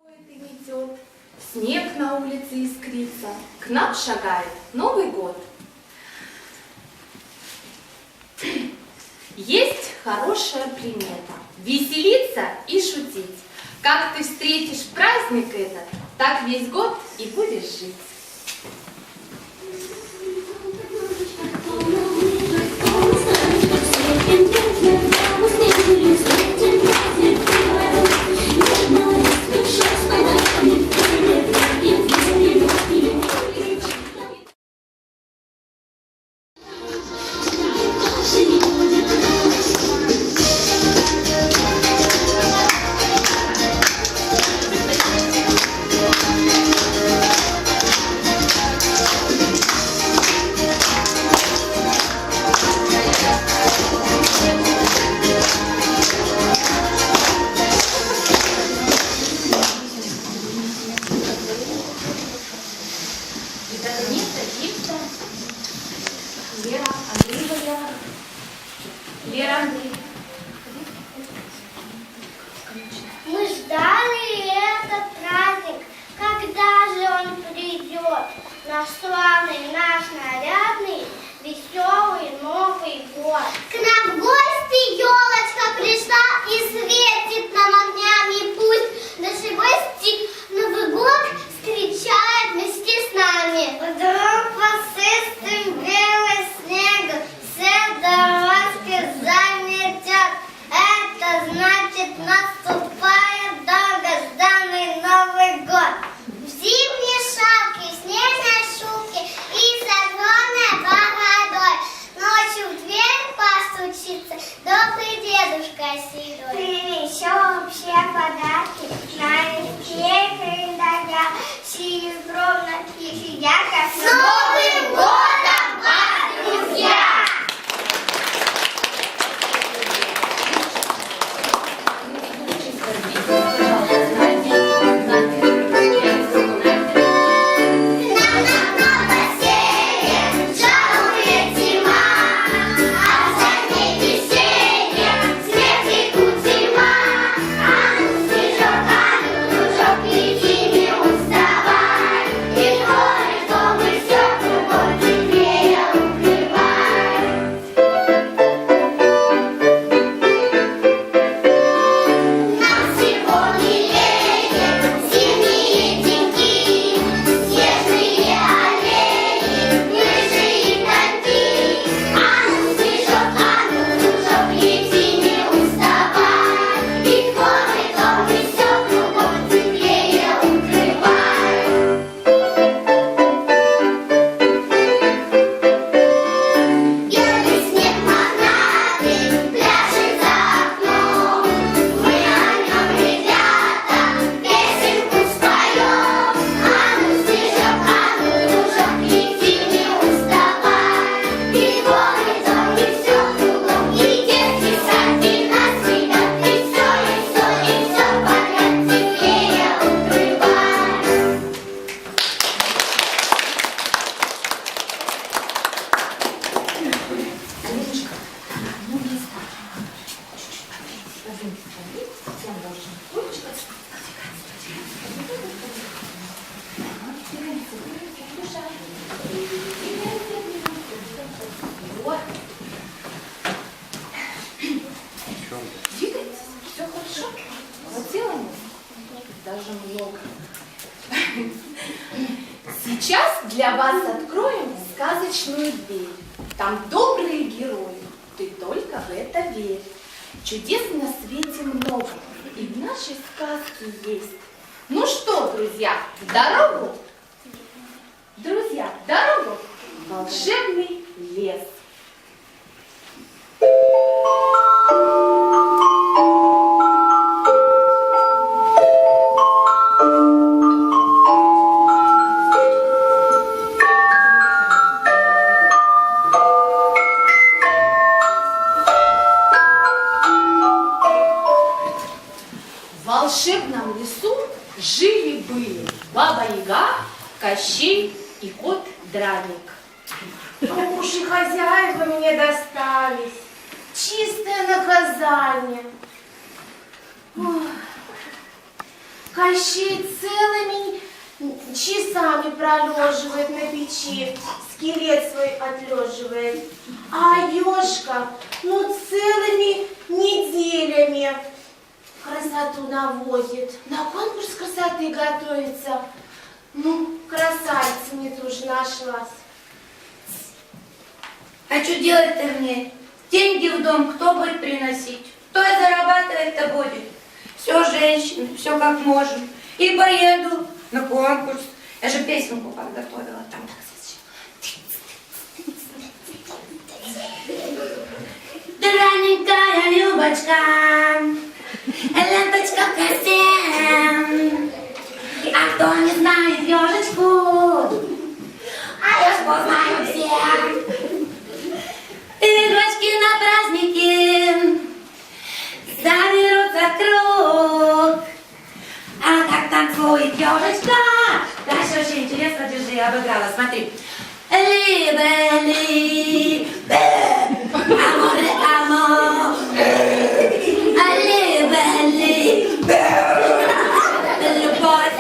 И метет, снег на улице искрится, к нам шагает Новый год. Есть хорошая примета – веселиться и шутить. Как ты встретишь праздник этот, так весь год и будешь жить. Лера, Андрей. Мы ждали этот праздник, когда же он придет, наш славный, наш нарядный, веселый Новый год. К нам в гости елочка пришла и светит нам огнями, пусть наши гости Новый год встречают вместе с нами. Вдруг посыпем белый снег, все дорожки заметят. Это значит, наступает долгожданный Новый год. В зимней шапке, снежной шубке и с огромной бородой. Ночью в дверь постучится добрый дедушка седой. Принесем все подарки, на листе календаря, серебром напиши ярко. С Новым годом вас, друзья! Даже много. Сейчас для вас откроем сказочную дверь. Там добрые герои, ты только в это верь. Чудес на свете много, и в нашей сказке есть. Ну что, друзья, в дорогу? Друзья, в дорогу в волшебный лес. В волшебном лесу жили-были Баба-Яга, Кощей и кот Драник. Уж и хозяева мне достались. Чистое наказание. Кощей целыми часами пролеживает на печи, скелет свой отлеживает. А Ёшка, ну целыми неделями красоту наводит. На конкурс красоты готовится. Ну, красавица мне тоже нашлась. А что делать-то мне? Деньги в дом кто будет приносить? Кто и зарабатывать-то будет? Все женщины, все как можем. И поеду на конкурс. Я же песенку подготовила там. Драненькая Любочка, ленточка в косе. А кто не знает ежечку, а ежку знают все. Игрочки на праздники соберутся в круг. А как танцует ежечка. Дальше очень интересно, держи, я обыграла, смотри. Либе, аморе, амо. Либе, любовь.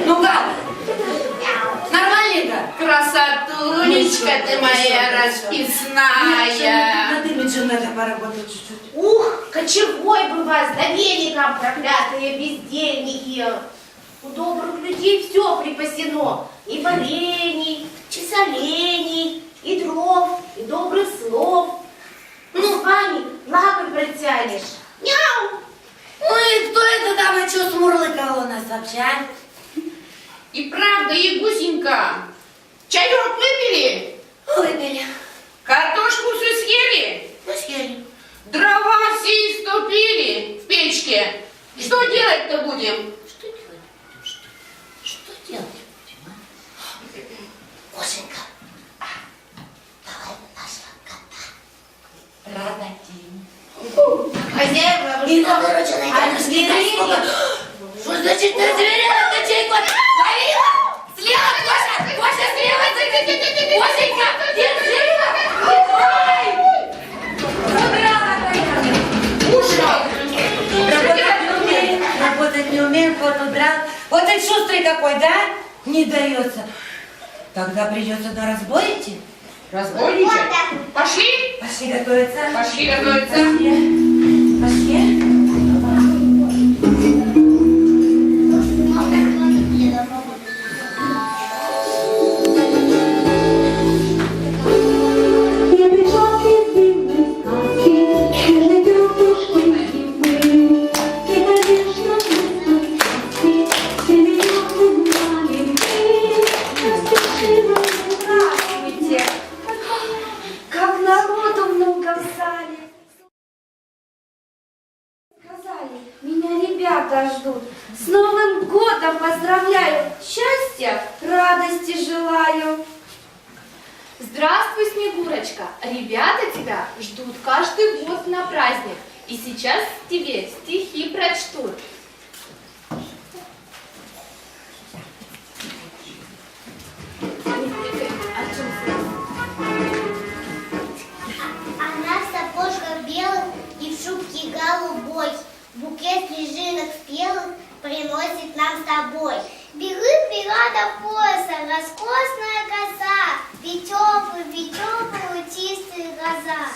Ну как? Нормальненько? Красотулечка ты моя расписная. Над имиджем надо поработать чуть-чуть. Ух, кочевой бы вас, да веником, проклятые бездельники. У добрых людей все припасено. И варений, и солений, и дров, и добрых слов. Ну, с вами лапы протянешь. Мяу! Ну и кто это там, а что смурлыкал у нас вообще? И правда, Ягусенька, чаек выпили? Выпили. Картошку всю съели? Ну, съели. Дрова все истопили в печке. Что делать-то будем? Что делать? Что делать будем, а? Кошенька, давай нашего кота продадим. Хозяева, И вы на что? вырученной А денежки зверей? сколько? Что значит на зверя? Это чей кот? Ловила! Слева, Коша! Коша, слева! Кошенька, держи! Забрала, понятно. Ушел. Работать не умеет, вот удрал. Вот он шустрый какой, да? Не дается. Тогда придется на разбой идти. Разбойничать? Пошли? Пошли готовиться. Пошли готовиться. Пошли. Пошли. Как народу много в зале. Сказали, меня ребята ждут. С Новым годом поздравляю. Счастья, радости желаю. Здравствуй, Снегурочка! Ребята тебя ждут каждый год на праздник. И сейчас тебе стихи прочтут. Она в сапожках белых и в шубке голубой. Букет снежинок спелых приносит нам с тобой. Бежит бега до пояса, роскошная коса, ведь теплые, чистые глаза.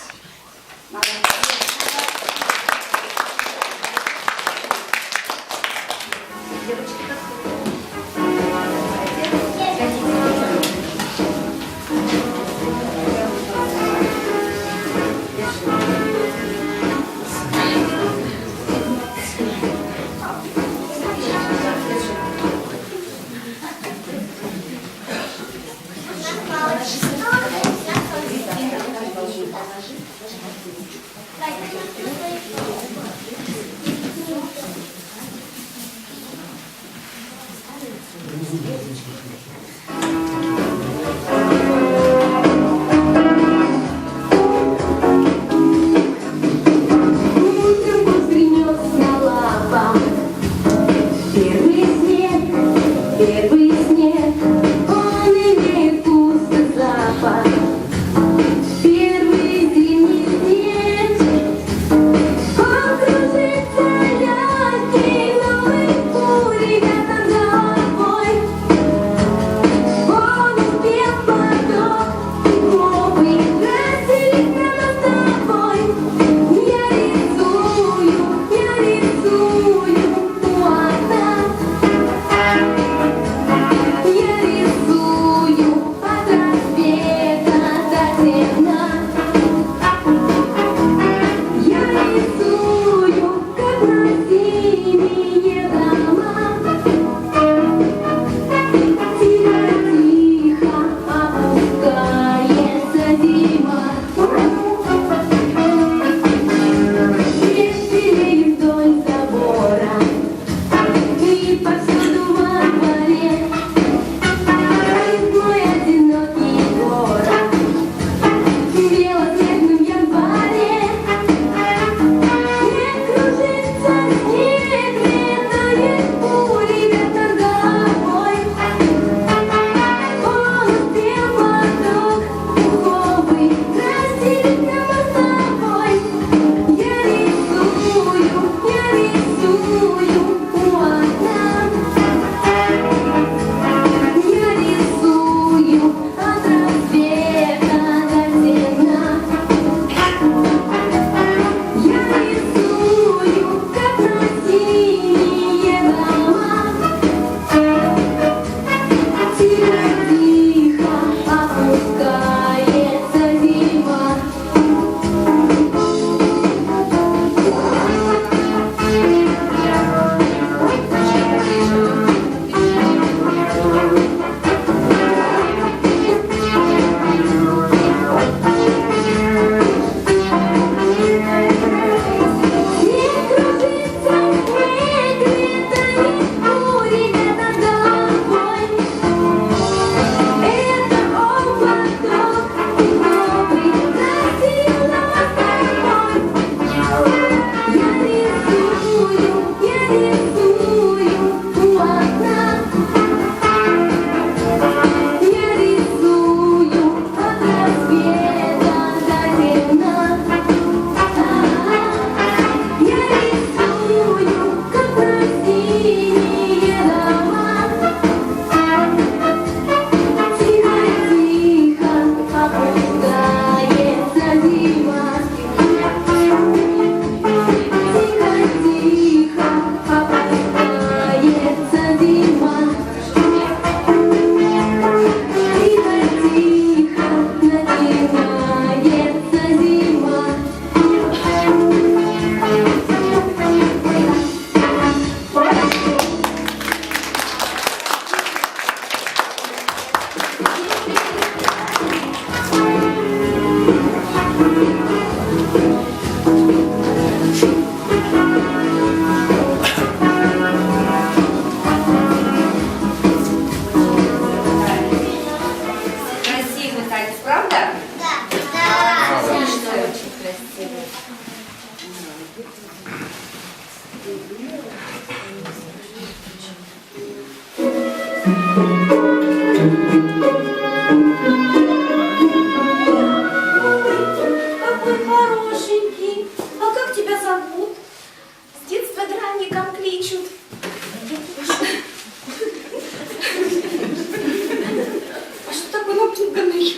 напуганный.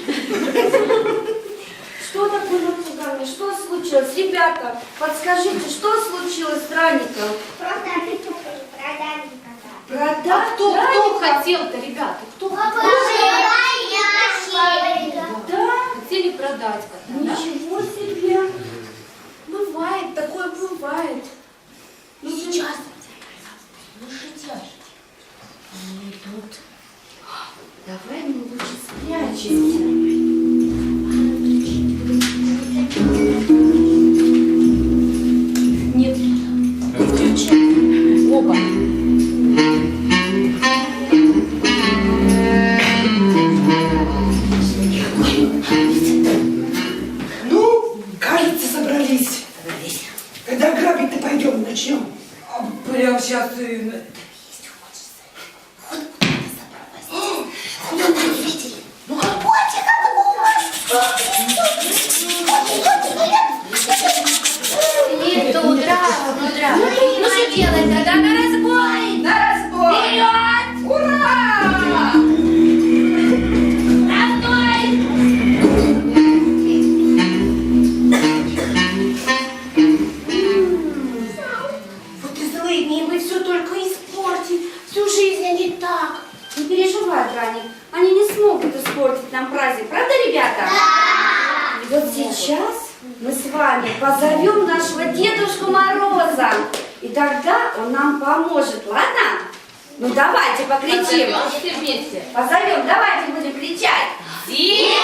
Что такое напуганный? Что случилось? Ребята, подскажите, что случилось с Драником? Просто продали кота. Продать Кто Драника? хотел-то, ребята? Кто Папа, Да? хотели продать кота? Да? Ничего себе! Бывает, такое бывает. Ну, Сейчас. Они идут. Давай мы лучше спрячемся. Нет, не включай. Оба. Ну, кажется, собрались. Когда грабить-то пойдем, начнем? Прям сейчас и... Нет, утра. Ну что делать тогда? На разбой! На разбор! Вперед! Ура! Разбой! Вот и злыдни, вы все только испортите. Всю жизнь они так. Не переживай, Драник, они не смогут испортить нам праздник, правда, ребята? Да! Вот сейчас мы с вами позовем нашего Дедушку Мороза, и тогда он нам поможет, ладно? Ну давайте покричим. Позовем все вместе. Позовем, давайте будем кричать. Дед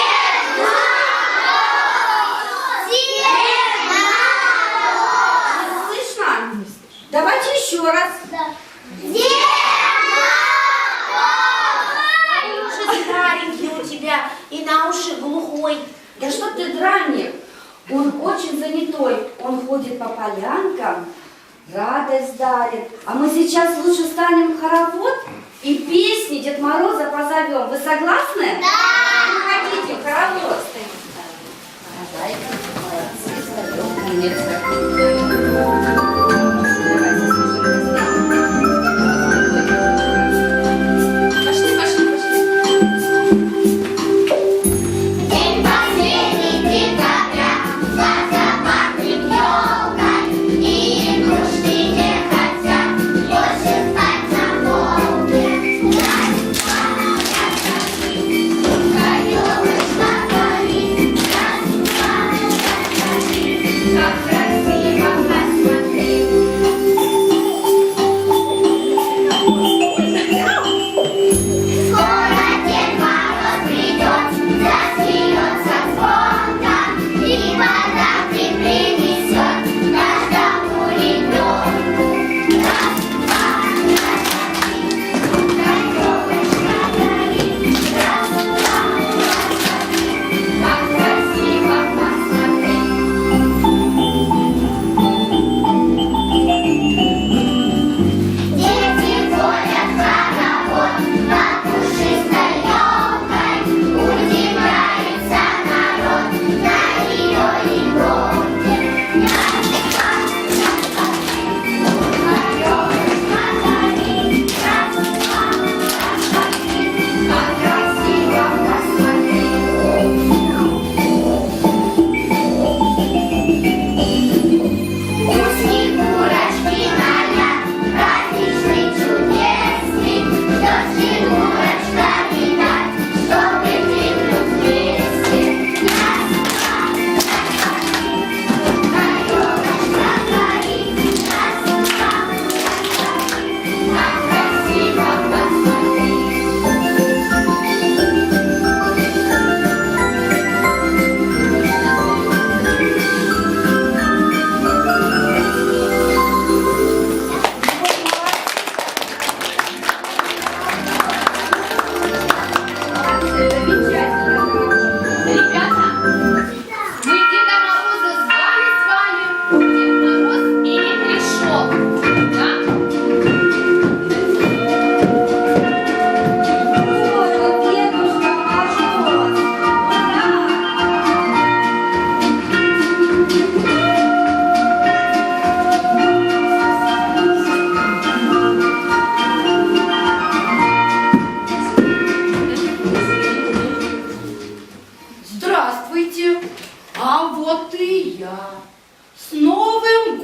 Слышно? Давайте еще раз. Ой, уже старенький у тебя и на уши глухой. Да что ты, Драник? Он очень занятой. Он ходит по полянкам, радость дарит. А мы сейчас лучше станем в хоровод и песни Дед Мороза позовем. Вы согласны? Да! Ну, ходите в хоровод. Пошли, пошли, пошли. День последний декабря, глаза пахнет елкой, и игрушки не хотят больше спать на полке. Елочка горит, как красиво посмотреть.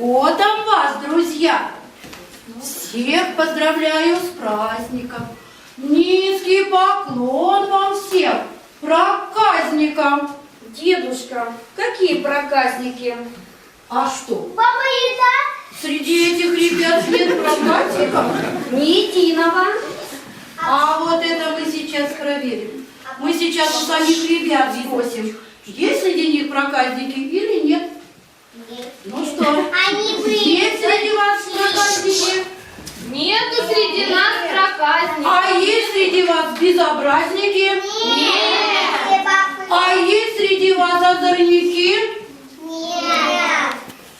Вот там вас, друзья. Всех поздравляю с праздником. Низкий поклон вам всем, проказникам. Дедушка, какие проказники? А что, Папа, еда? среди этих ребят нет проказников? Ни единого. А вот это мы сейчас проверим. Мы сейчас у самих ребят спросим, есть среди них проказники или нет. Ну что, Они были. есть среди вас проказники? Нету среди нас проказников. А есть среди вас безобразники? Нет. А есть среди вас озорники? Нет.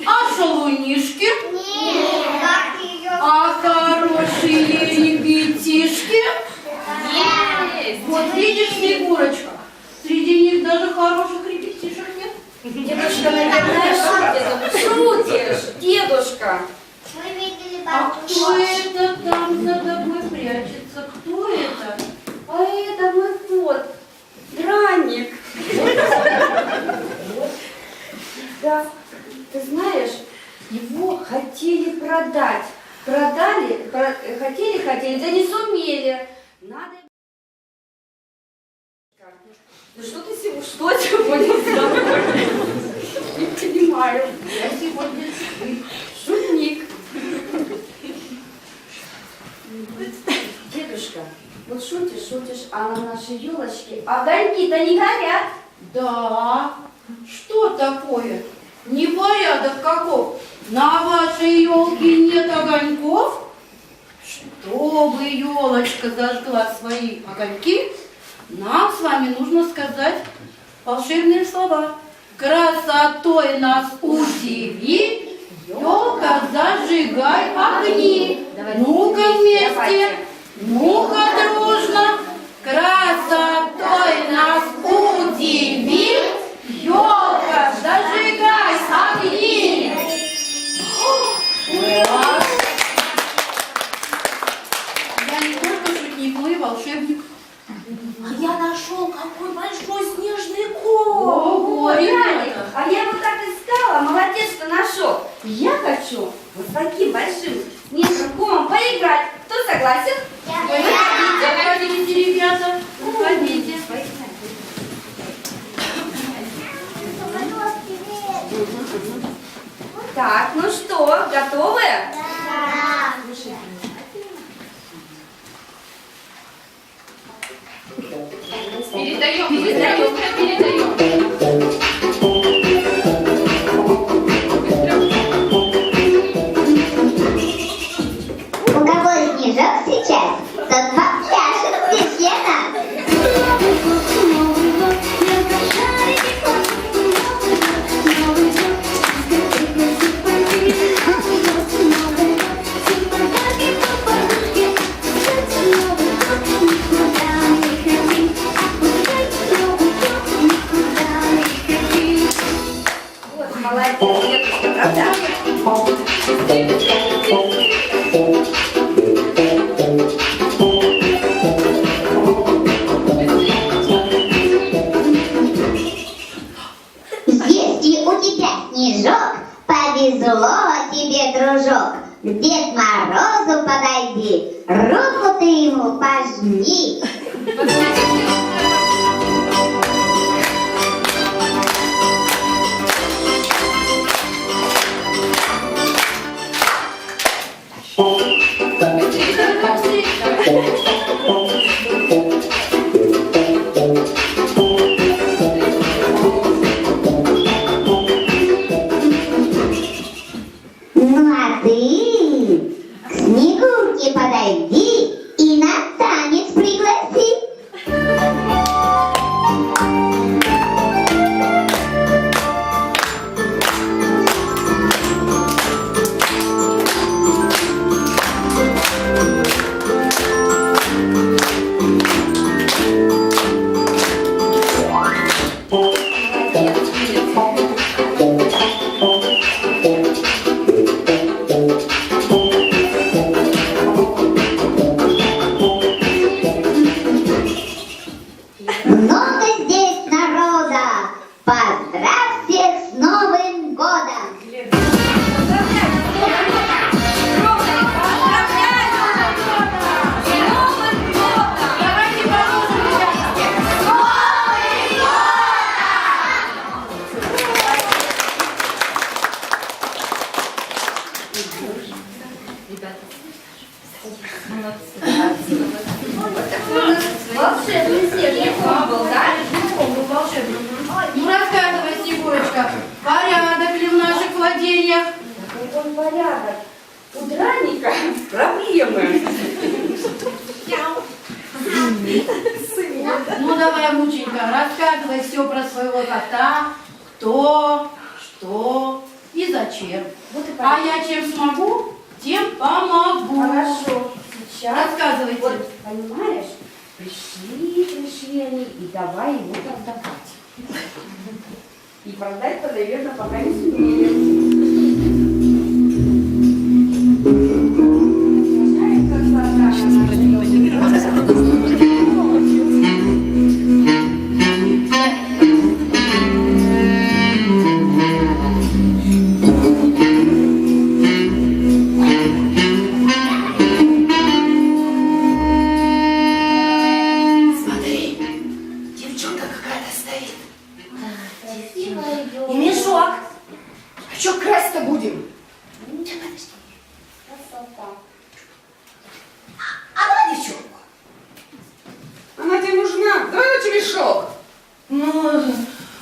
А шалунишки? Нет. Как ее? А хорошие ребятишки? Есть. Вот видишь, Снегурочка, среди них даже хороших ребятишек нет. Дедушка, наверное, шутишь. Дедушка. Мы видели А кто бабушку. это там за тобой прячется? Кто это? А это мой кот. Драник. Да, ты знаешь, его хотели продать. Хотели, да не сумели. Надо... Ну что ты сегодня с тобой? Не понимаю. Я сегодня Шутник. Дедушка, вот шутишь, а на нашей елочке огоньки-то не горят. Да, что такое? Непорядок каков? На вашей елке нет огоньков? Чтобы елочка зажгла свои огоньки, нам с вами нужно сказать волшебные слова. Красотой нас удиви, елка, зажигай огни. Ну-ка вместе, ну-ка дружно. Красотой нас удиви, елка, зажигай огни. Вот. Я не только шутник, но и волшебник. А я нашел какой большой снежный ком. Ого, ребята. А я вот так искала, молодец, что нашел. Я хочу вот с таким большим снежным комом поиграть. Кто согласен? Заходите, ребята, заходите. Так, ну что, готовы? Да. Передаем. У кого снежок сейчас, тот попляшет священно. Вот, молодец, дедушка, правда? Если у тебя снежок, повезло тебе, дружок. К Дед Морозу подойди, руку ты ему пожми. Ну а ты к Снегурке подойди и на танец пригласи. Рассказывай все про своего кота, кто, что и зачем. Вот и А я чем смогу, тем помогу. Хорошо. Сейчас. Рассказывайте. Вот, понимаешь, пришли они и давай его продавать. И продать-то, наверное, пока не сумеем. Смотри, девчонка какая-то стоит. И мешок. А что красть-то будем? А давай девчонку. Она тебе нужна? Давай лучше мешок. Ну,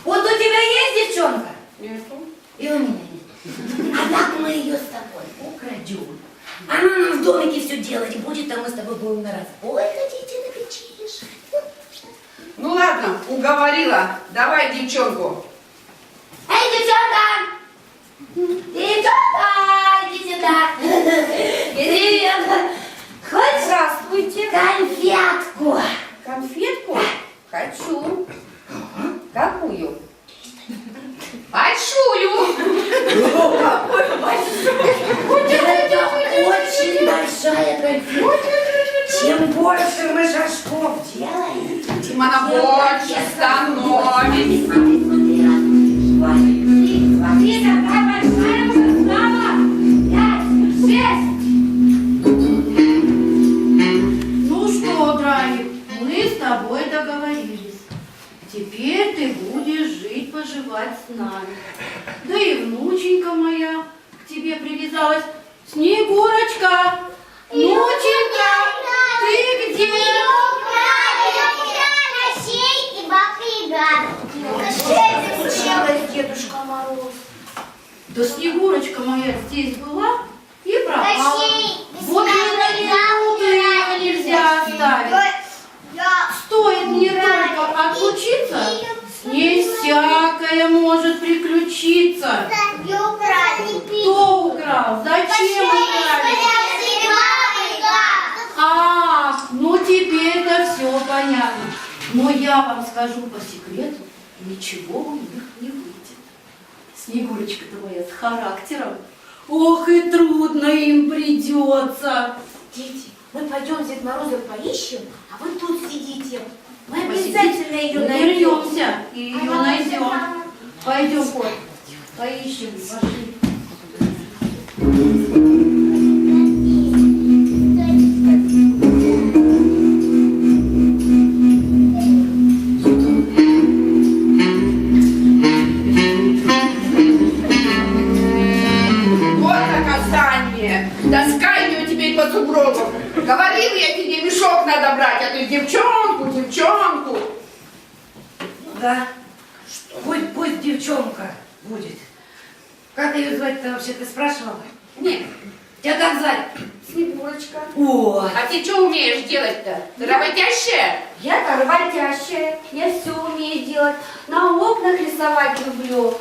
вот у тебя есть девчонка? Нету. И у меня нет. А так мы ее с тобой украдем. Она нам в домике все делать будет, а мы с тобой будем на разбой ходить и на печи лежать. Ну ладно, уговорила. Давай девчонку. Эй, девчонка! Девчонка, иди сюда. Привет. Хочешь? Здравствуйте. Конфетку. Конфетку? Хочу. Какую? Большую. Это очень большая конфетка. Чем больше мы шажков делаем, Тем она больше становится. Смотри, какая большая уже стала. 5, 6. Ну что, Драник, мы с тобой договорились. Теперь ты будешь жить-поживать с нами. Да и внученька моя к тебе привязалась. Снегурочка, внученька, ты где? Кощей и Баба Яга. Что случилось, Дедушка Мороз? Да Снегурочка моя здесь была и пропала. Кощей, Вот и на минуту ее нельзя оставить. Стоит мне только отлучиться, с ней всякое может приключиться. Кто украл? Зачем украли? Ну теперь-то все понятно. Но я вам скажу по секрету, ничего у них не выйдет. Снегурочка-то моя с характером. Ох, и трудно им придется. Дети, мы пойдем Дед Мороза поищем, а вы тут сидите. Мы Посидите. обязательно ее Мы найдем. вернемся и ее найдем. Пойдем, кот, поищем, пошли. Вот наказание. Таскай ее теперь по сугробам. Говорил я тебе, мешок надо брать, а ты девчонку. Да. Пусть девчонка будет. Как ее звать-то вообще, ты спрашивала? Нет. Тебя как звать? Снегурочка. О, А ты что умеешь делать-то? Ты работящая? Я работящая, я все умею делать. На окнах рисовать люблю.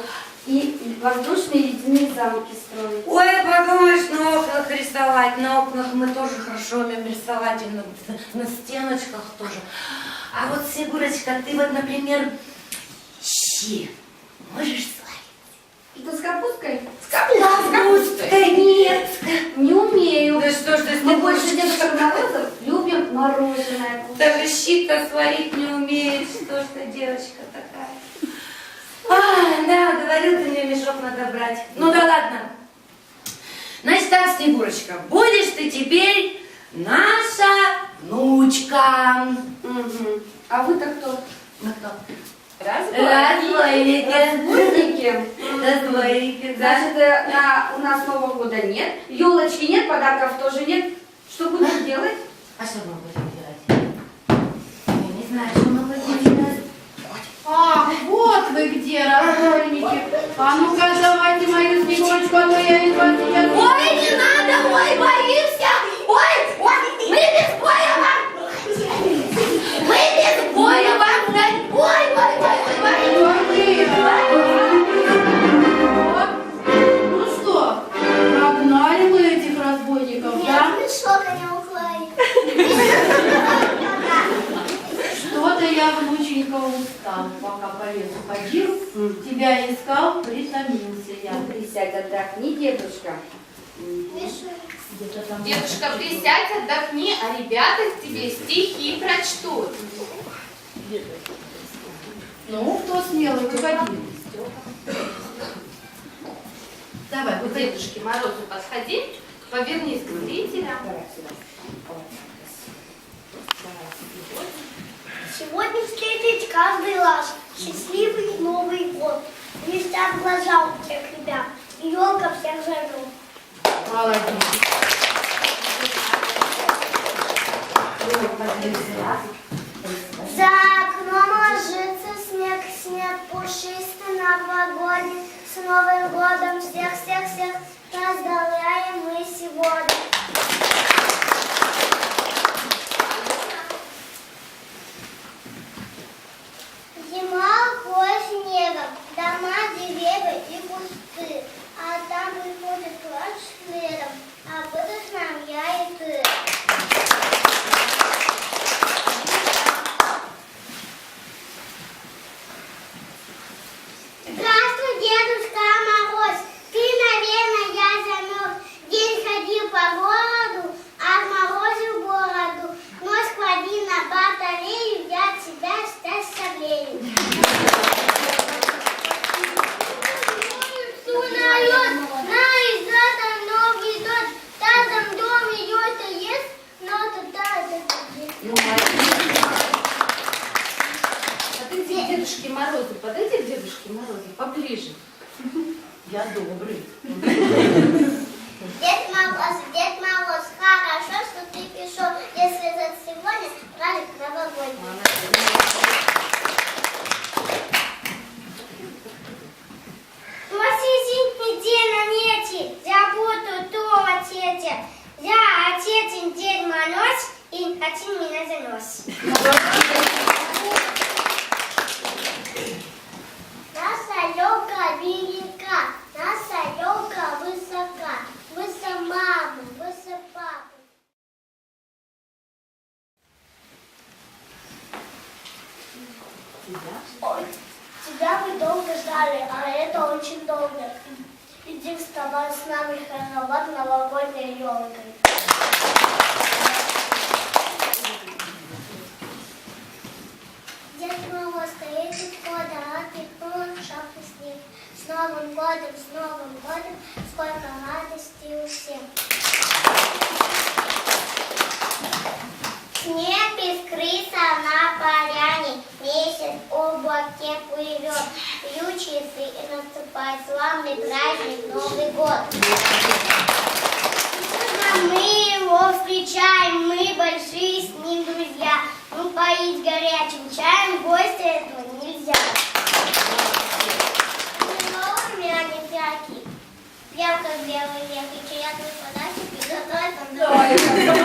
И воздушные ледяные замки строить. ой, подумаешь, на окнах рисовать. На окнах мы тоже хорошо умеем рисовать, и на стеночках тоже. А вот, Снегурочка, ты вот, например, щи можешь сварить? Это с капусткой? С капустой. Нет. Не умею. Да что ж ты, Мы больше Снегурочка, Дедушка Морозов любим мороженое. даже щи-то сварить не умеешь. Что ж ты, девочка такая? А, да, говорил ты мне, мешок надо брать. Ну да ладно. Значит так, Снегурочка, будешь ты теперь наша внучка. Угу. А вы-то кто? Ну кто? Разбойники. Разбойники. Разбойники. Разбойники, да. Значит, у нас Нового года нет, елочки нет, подарков тоже нет. Что будем делать? А что мы будем делать? Я не знаю, что мы будем делать. Ах, вот вы где, разбойники. А ну-ка, давайте мою Снегурочку, а то я из вас сейчас... Ой, не надо, ой, боимся! Ой, мы без боя вам! Мы без боя вам! Ой, ой, ой! по лесу ходил, тебя искал, притомился я. Присядь, отдохни, дедушка. Где-то там. Дедушка, присядь, отдохни, а ребята тебе стихи прочтут. Ну, кто смелый, выходи. Давай, К выходи. Дедушке Морозу подходи, повернись к зрителям. Сегодня встретить каждый раз счастливый Новый год. Блестят глаза у всех ребят, и елка всех зажжет. Молодец. За окном ложится снег, снег пушистый новогодний. С Новым годом всех-всех-всех поздравляем мы сегодня. Зима уходит снегом, дома, деревья и кусты. А там приходит плащ следом, а будешь нам я и ты. Здравствуй, Дедушка Мороз. Ты, наверное, я замерз. День ходил по городу, отморозил бороду. Нос клади на батарею, я тебя сейчас согрею. Что наёт? Знаешь, это Новый год. В каждом доме ёлка есть, но туда А ты где Дедушке Морозу? Подойди к Дедушке Морозу поближе. Я добрый. Дед Мороз, хорошо, что ты пришел, если за сегодня праздник новогодний. Мосизин день на нете, забуду то отец. Я отец Дед Мороз, и хотим меня занес. Наша елка велика, наша елка высока, выше мамы, выше папы. Ой, тебя мы долго ждали, а это очень долго. Иди вставай с нами хоровод новогодней елкой. Дед Мороз, стоит года, а ты шапку снег. С Новым годом, сколько радости у всех. Снег искрится на поляне, месяц облаке плывет, ключицы и наступает славный праздник Новый год. А мы его встречаем, мы большие с ним друзья, ну поить горячим чаем гостя этого нельзя. У меня не всякий, белка белый век, и приятный подарки приготовить.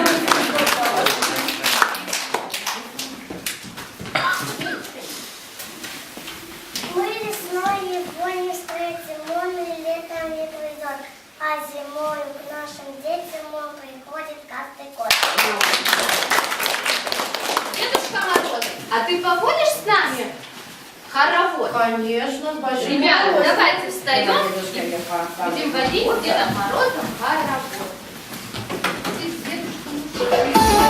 Мы весной его не встретим, он и летом не придет, а зимой к нашим детям он приходит каждый год. Дедушка Мороз, а ты поводишь с нами хоровод? Конечно, с большим Ребята, удовольствием. давайте встаем и будем водить с Дедом Морозом хоровод. Здесь дедушка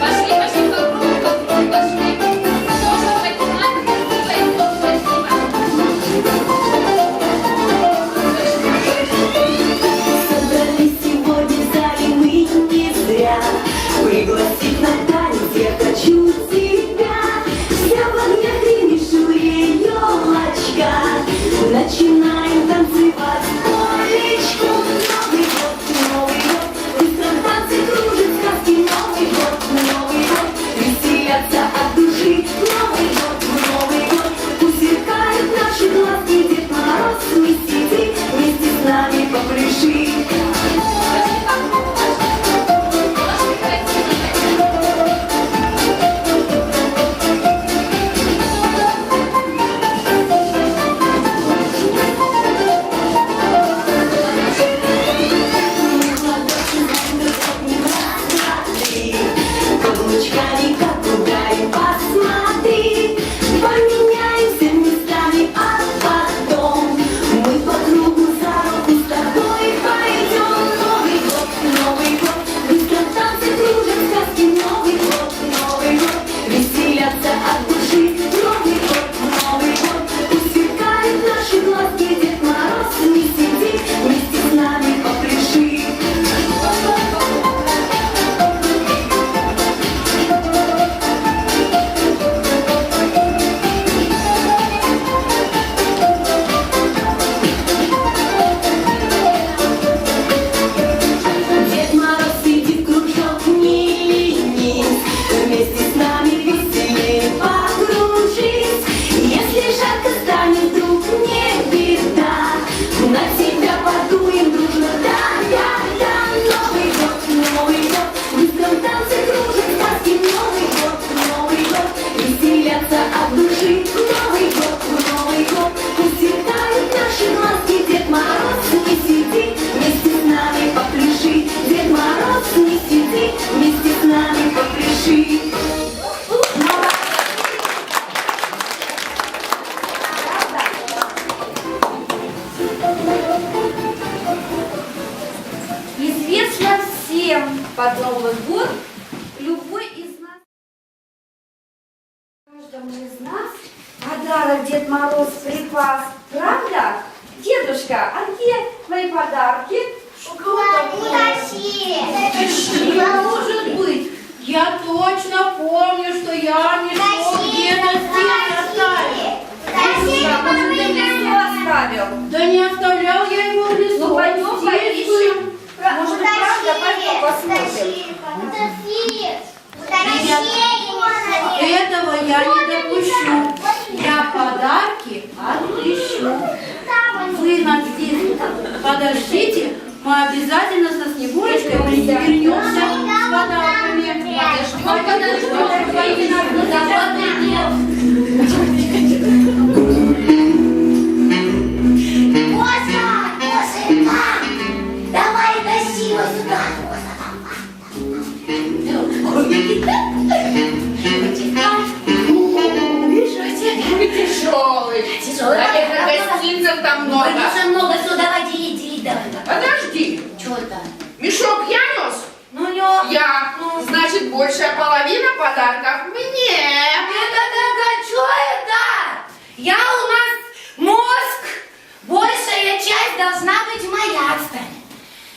Пошли, пошли, по кругу, пошли. Можно поднимать красиво и много Собрались сегодня в зале мы не зря. Пригласить на танец я хочу тебя. Вся в огнях и мишуре елочка. Начинай подарок Дед Мороз припас, правда? Дедушка, а где твои подарки? Утащи. Не может быть. Я точно помню, что я мешок где-то здесь оставил. Дедушка, может, ты мне оставил? Да не оставлял я его в лесу. Ну, пойдем Здесь поищем. был. Может, правда, пойдем посмотрим. Этого я не допущу. Я подарки отыщу. Вы нас здесь подождите, мы обязательно со Снегурочкой вернемся с подарками. Подождем, пойди нас на заводный дел. Давай тащи его сюда. Тяжелый. Наверное, гостинцев там много. много, все, давай, делить, давай. Подожди. Что это? Мешок я нес? Ну, не. Я. Значит, большая половина подарков мне. Что это? Я у нас мозг. Большая часть должна быть моя, отстань.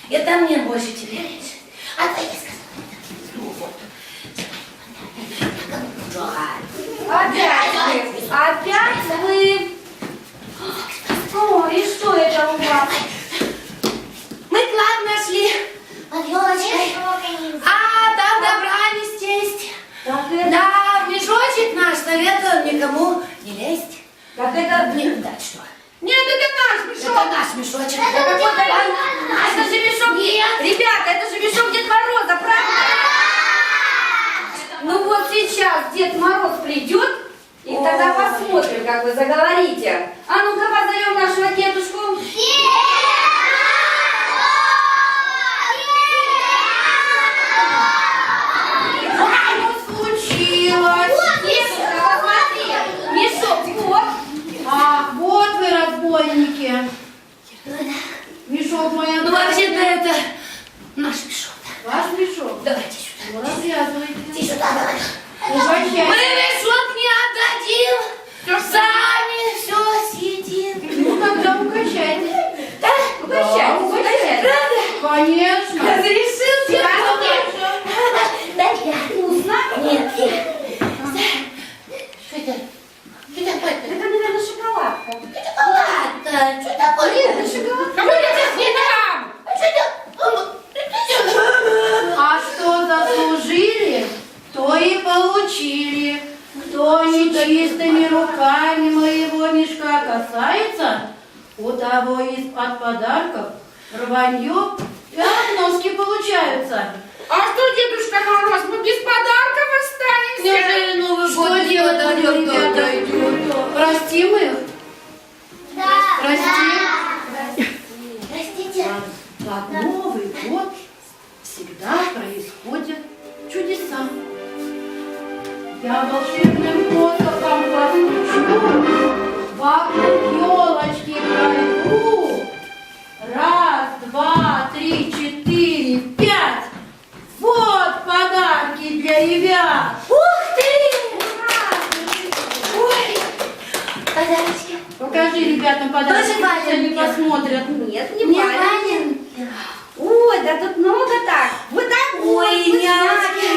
Это мне больше тебе лечь. А то я сказала. Опять вы? О, и что это у вас? Мы клад нашли под елочкой. А там добрались тесть. Так это, Да, в мешочек наш советую никому не лезть. так это, Да, что? Нет, это наш мешок. Это наш мешочек. это же мешок, Нет. ребята, это же мешок Дед Мороза, правда? Ну вот сейчас Дед Мороз придет, и тогда посмотрим, как вы заговорите. А ну-ка позовем нашего дедушку. Что случилось? Дедушка, посмотри, мешок, вот. Ах, вот вы, разбойники. Мешок мой Ну, отдайте. вообще-то это наш мешок. Ваш мешок? Давайте сюда. Ну, развязывайте. Иди сюда, давай. Угощайте. Мы мешок не отдадим. Сами все съедим. Ну, тогда угощайте. Да? Угощайте, угощайте. Конечно. Разрешил? Конечно. Да, я. Вкусно? Нет. Что это? Что такое? Это, наверное, шоколадка. Шоколадка. Что такое? Это шоколадка. Кому я сейчас не дам? А что это? А что заслужили, то и получили. Кто нечистыми руками моего мешка касается, у того из-под подарков рванье и обноски получаются. А что, Дедушка Мороз, мы без подарков останемся? Неужели Новый год Что делать будем, ребята? Простим их? Простим? Простите. Под Новый год всегда происходят чудеса. Я волшебным посохом постучу, вокруг елочки пройду. Раз, два, три, четыре, пять. Вот подарки для ребят. Ух ты! Ой! Подарочки. Покажи ребятам подарки, Тоже пусть они валенки. посмотрят. Нет, не Не маленький. валенки. Ой, да тут много так. Вот так. Ой, няночки.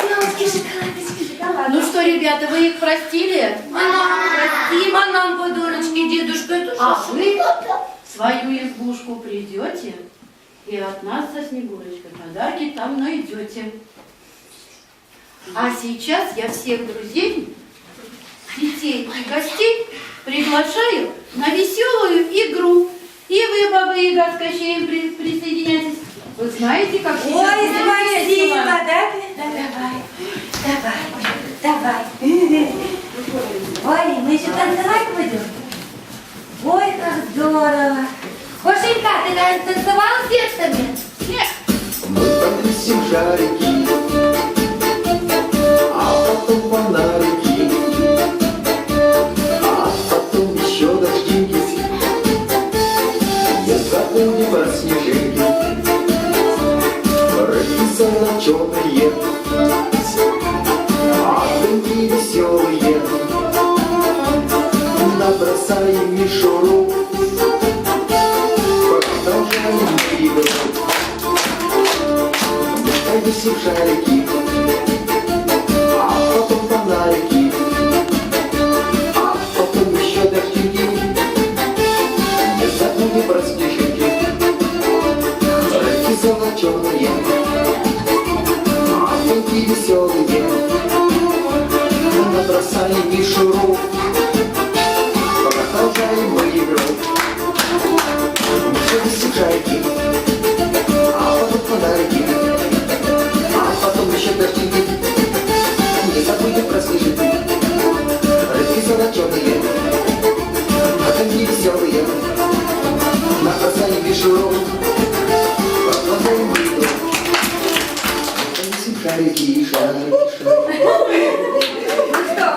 Няночки, шоколадочки. Ну что, ребята, вы их простили? Простим, а нам подарочки, дедушка, это А что? вы в свою избушку придете и от нас со Снегурочкой подарки там найдете. А сейчас я всех друзей, детей и гостей приглашаю на веселую игру. И вы, Баба Яга, с Кощеем присоединяйтесь. Вы знаете, как сейчас Ой, будет спасибо, весело. да? Давай. Ой, мы еще танцевать будем? Ой, как здорово. Гошенька, ты танцевала с девушками? Мы повесим шарики, а потом фонарики, а потом еще дождики. Не забудем про снежинки, рыбки золоченые, а дымки веселые. мишуру. Продолжаем мы игру. Миши висит шайки, а потом фонарики, а потом еще дождики. Не забудем про снежинки, рыбки золоченые, огоньки веселые, набросали мишуру. Продолжаем мы игру. Висит шарики, шарики, шарики. Ну что,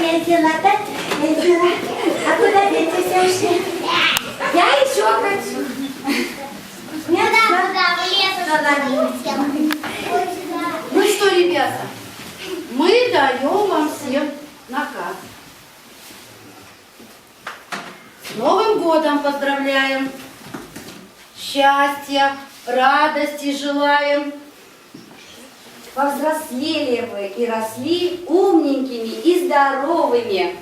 Весело, так? Весело. А куда дети все ушли? Я еще хочу. Куда в лес Ну что, ребята, мы даем вам всем наказ. С Новым годом поздравляем. Счастья, радости желаем. Повзрослели вы и росли умненькими и здоровыми.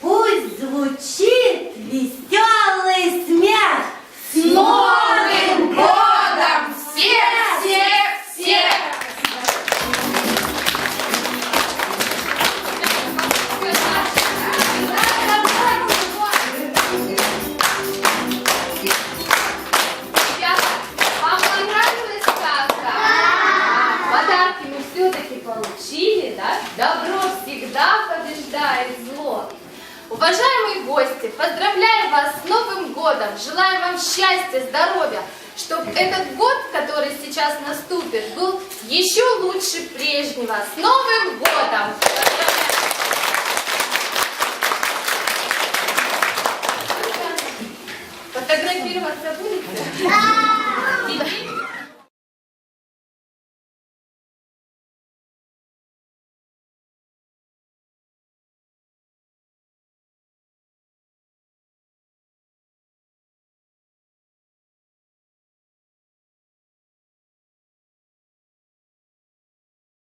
Пусть звучит веселый смех. С Новым годом всех, всех, всех! Ребята, вам понравилась сказка? Подарки мы все-таки получили, да? Добро всегда побеждает зло. Уважаемые гости, поздравляю вас с Новым годом! Желаю вам счастья, здоровья, чтобы этот год, который сейчас наступит, был еще лучше прежнего. С Новым годом!